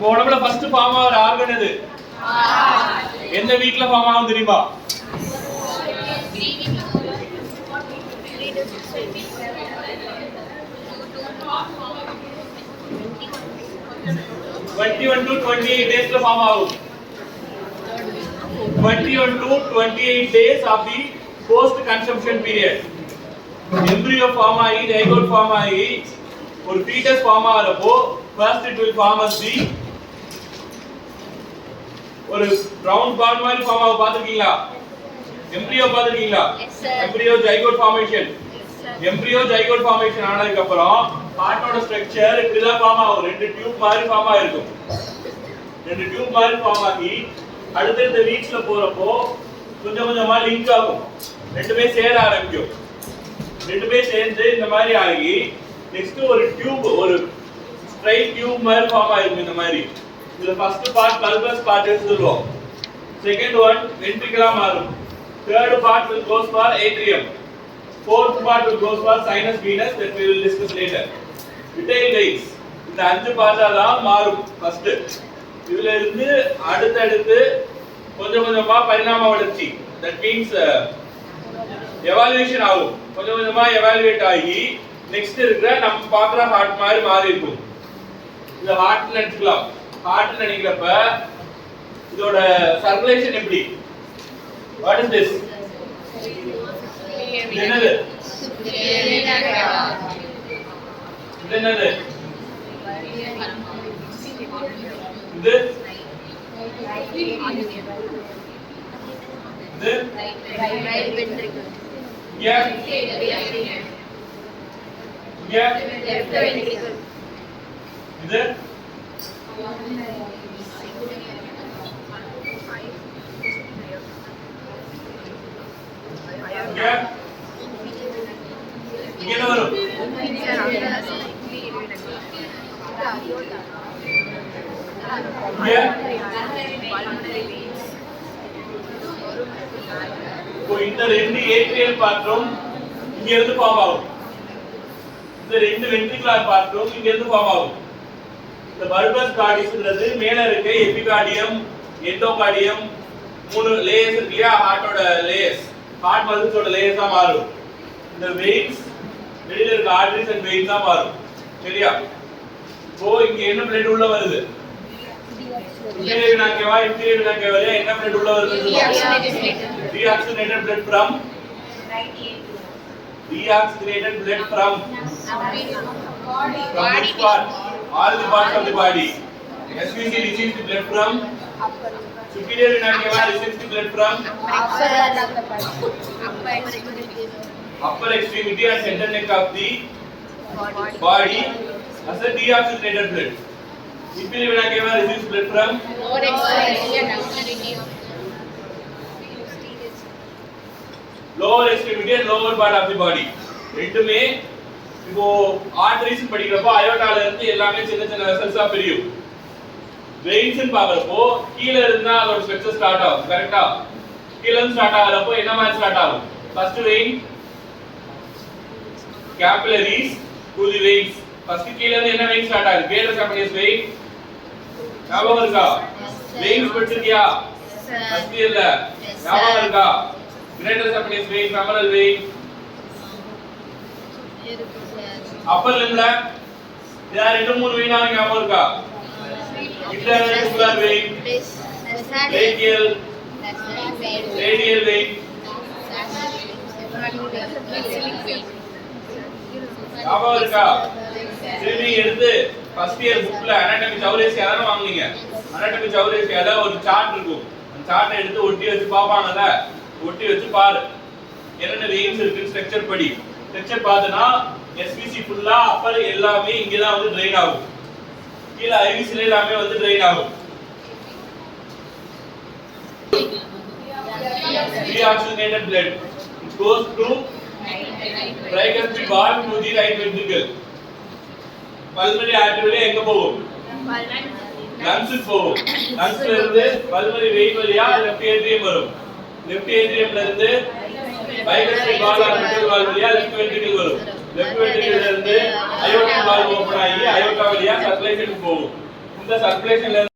உடம்புல first form ஆகிற organ எது? எந்த வீக்ல ஃபார்ம் ஆகும் தெரியுமா? 21 to 28 days la form agum. 21 to 28 days of the post conception period. Embryo form agi, zygote form agi, or fetus form agarapo first it will form as the ஒரு round ball மாதிரி form ஆக பாத்துக்கீங்களா? embryo பாத்துக்கீங்களா? embryo zygote formation. embryo zygote formation ஆனதுக்கு அப்புறம் ஹார்ட்டோட structure இப்படிதான் form ஆகும். ரெண்டு tube மாதிரி form ஆயிருக்கும். ரெண்டு டியூப் மாதிரி ஃபார்ம் ஆகி அடுத்த வீக்ஸ்ல போறப்போ கொஞ்சம் கொஞ்சமா லிங்க் ஆகும். ரெண்டுமே சேர ஆரம்பிக்கும். ரெண்டுமே சேர்ந்து இந்த மாதிரி ஆகி நெக்ஸ்ட் ஒரு டியூப், ஒரு ஸ்ட்ரைட் டியூப் மாதிரி ஃபார்ம் ஆயிருக்கும். இந்த மாதிரி இதுல ஃபர்ஸ்ட் பார்ட் பல்பஸ் பார்ட் சொல்லுவோம். செகண்ட் ஒன் வென்ட்ரிகுலா மாறும். third part will goes for atrium. fourth part will goes for sinus venous that we will discuss later. Detail veins இந்த அஞ்சு பார்ட்டா தான் மாறும். ஃபர்ஸ்ட் இதுல இருந்து அடுத்து கொஞ்சம் கொஞ்சமா பரிணாம வளர்ச்சி, that means evaluation ஆகும். கொஞ்சம் கொஞ்சமா evaluate ஆகி நெக்ஸ்ட் இருக்கிற நம்ம பாக்குற ஹார்ட் மாதிரி மாறி இருக்கும். இந்த ஹார்ட் நினைச்சுக்கலாம். ஹார்ட் நினைக்கிறப்ப இதோட சர்க்குலேஷன் எப்படி? What is this? என்னது? என்னது? இது right ventricle. Yeah. Yeah. Left ventricle. இது Yeah. இங்க என்ன வரும்? Yeah. இந்த ரெண்டு ஏட்ரியல் பார்ட்டும் இங்க இருந்து ஃபார்ம் ஆகும். இந்த ரெண்டு வென்ட்ரிகுலர் பார்ட்டும் இங்க இருந்து ஃபார்ம் ஆகும். இந்த பல்பஸ் கார்டிஸ்ன்றது மேல இருக்க எபிகார்டியம், எண்டோகார்டியம், மூணு லேயர்ஸ் இருக்குயா, ஹார்ட்டோட லேயர்ஸ். ஹார்ட் மசில்ஸோட லேயர்ஸா மாறும். இந்த வெயின்ஸ் வெளியில இருக்க ஆர்டரிஸ் அண்ட் வெயின்ஸா மாறும். சரியா? இப்போ இங்க என்ன பிளட் உள்ள வருது? இன்டீரியர் நாக்கேவா இன்டீரியர் நாக்கேவா என்ன பிளட் உள்ள வருது? Deoxygenated blood from deoxygenated blood from which part? All the parts of the body. SVC receives the blood from superior vena cava receives the blood from upper extremity and center neck of the body as a deoxygenated blood. Inferior vena cava receives blood from lower extremity and lower part of the body. ரெண்டுமே இப்போ arteries படிக்கிறப்போ அயோட்டால இருந்து எல்லாமே சின்ன சின்ன வெசல்ஸா பிரியும். Veins பாக்குறப்போ கீழ இருந்தா அதோட ஸ்ட்ரக்சர் ஸ்டார்ட் ஆகும். கரெக்ட்டா? கீழ இருந்து ஸ்டார்ட் ஆகறப்போ என்ன மாதிரி ஸ்டார்ட் ஆகும்? First vein capillaries to the veins. First கீழ இருந்து என்ன வெயின் ஸ்டார்ட் ஆகுது? greater capillaries vein. ஞாபகம் இருக்கா? வெயின்ஸ் படிச்சிருக்கியா? ஃபர்ஸ்ட் இயர்ல ஞாபகம் இருக்கா? greater capillaries vein, femoral vein. upper limb ல இதா ரெண்டு மூணு வெயினா ஞாபகம் இருக்கா? interventricular vein, radial vein. ஞாபகம் இருக்கா? திரும்பி எடுத்து ஃபர்ஸ்ட் இயர் புக்ல anatomy சௌரேசியா தான வாங்குனீங்க. anatomy சௌரேசியால ஒரு சார்ட் இருக்கும். அந்த சார்ட்டை எடுத்து ஒட்டி வச்சு பாப்பாங்கல. ஒட்டி வச்சு பாரு என்னென்ன வெயின்ஸ் இருக்கு ஸ்ட்ரக்சர் படி. ஸ்ட்ரக்சர் பார்த்தனா SVC ஃபுல்லா அப்பர் எல்லாமே இங்க தான் வந்து ட்ரெயின் ஆகும். கீழ IVC ல எல்லாமே வந்து ட்ரெயின் ஆகும். Deoxygenated blood it goes through tricuspid valve to the right ventricle. pulmonary artery எங்க போகும்? lungs போகும். lungs ல இருந்து pulmonary vein வழியா left atrium வரும். left atrium ல இருந்து bicuspid valve or mitral valve வழியா left ventricle வரும். left ventricle ல இருந்து aortic valve open ஆகி aorta வழியா circulation போகும். இந்த சர்க்குலேஷன்ல